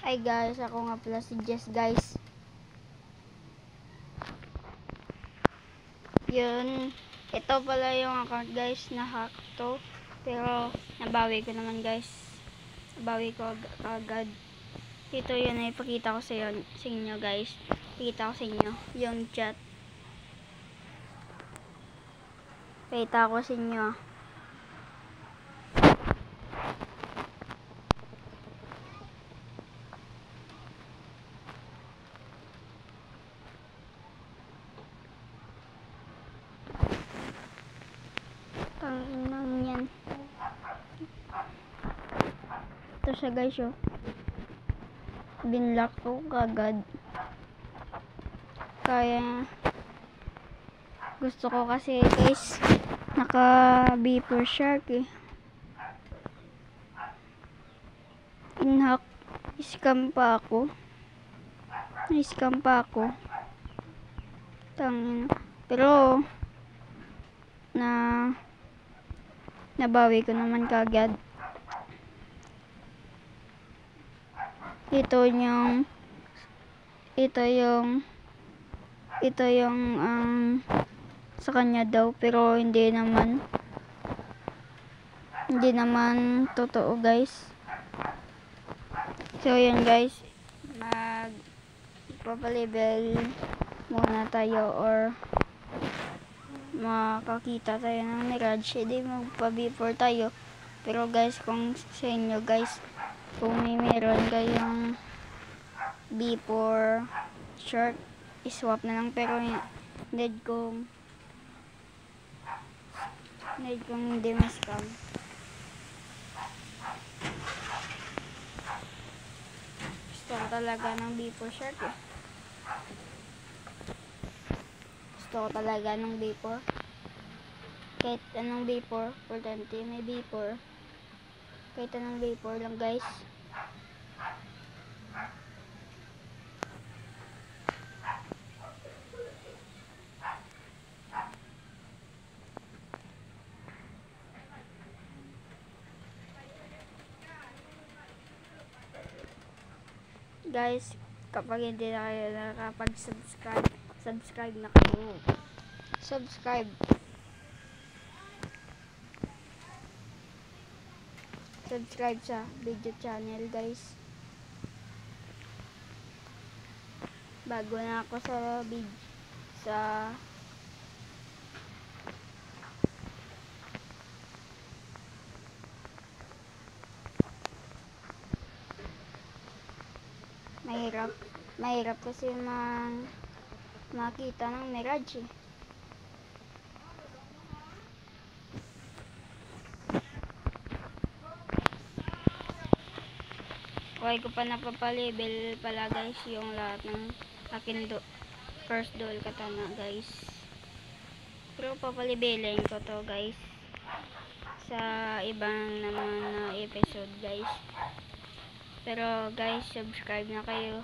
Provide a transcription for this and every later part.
Hi guys, ako nga pala si Jess guys. Yun, ito pala yung account guys, na hack to. Pero nabawi ko naman guys. Nabawi ko agad. Ito yun ay ipakita ko sa inyo guys. Ipakita ko sa inyo yung chat. Ipakita ko sa inyo. Tanginang yan. Ito siya guys oh. Binlock ko kagad. Kaya gusto ko kasi guys naka beeper shark eh. Inhack. Scam pa ako. Na-scam pa ako. Tangina. Pero nabawi ko naman kagad. Ito yung sa kanya daw, pero hindi naman totoo guys. So yun guys, magpapalevel muna tayo or makakita tayo ng Mirage, hindi magpa-B4 tayo. Pero guys, kung sa inyo guys, kung meron kayong B4 short, iswap na lang. Pero need kong hindi ma-scam. Gusto ko talaga ng B4 short eh. Gusto ko talaga ng B4. Kahit anong B4, importante may B4. Kahit anong B4 lang guys. Guys, kapag hindi na kayo nakakapag-subscribe, subscribe na kayo. Subscribe sa video channel guys. Bago na ako sa mahirap kasi makita ng Mirage eh. Okay ko pa napapalevel pala guys yung lahat ng akin first duel katana guys. Pero papalebelin ko to guys sa ibang naman na episode guys. Pero guys, subscribe na kayo.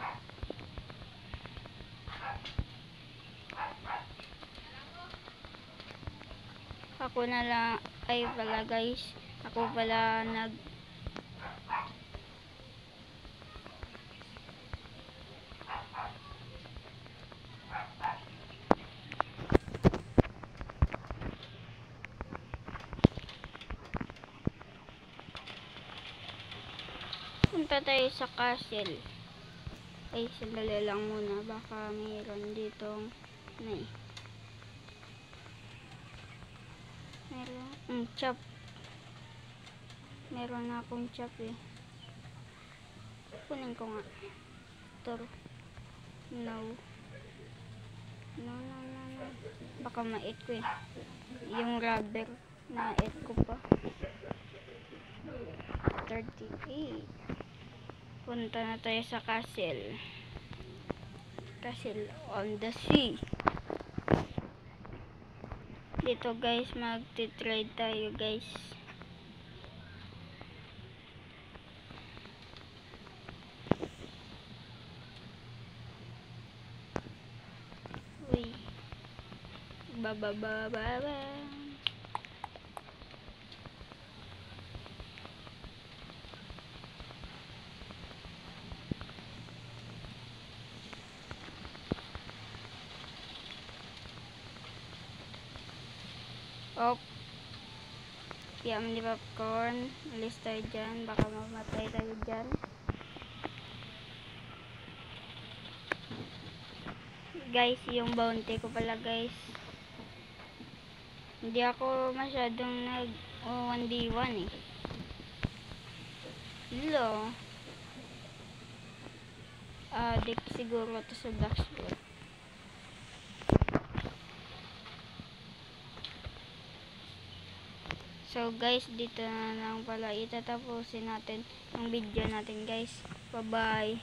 Ako na lang ay pala guys. Ako pala punta tayo sa castle. Ay, sandali lang muna. Baka mayroon ditong chop. Meron na akong chop eh. Kunin ko nga. Toro. No. Baka ma-eat ko eh. Yung rubber na-eat ko pa. 38. Punta na tayo sa castle. Castle on the sea. Dito guys, magti-trade tayo guys. Uy. Babababa. Oh, yam ni popcorn. Alis tayo dyan. Baka mamatay tayo dyan. Guys, yung bounty ko pala guys. Hindi ako masyadong nag 1v1 eh. Hello. Addict siguro to sa Blacksburg. So guys, dito na lang pala itatapusin natin yung video natin guys. Bye bye.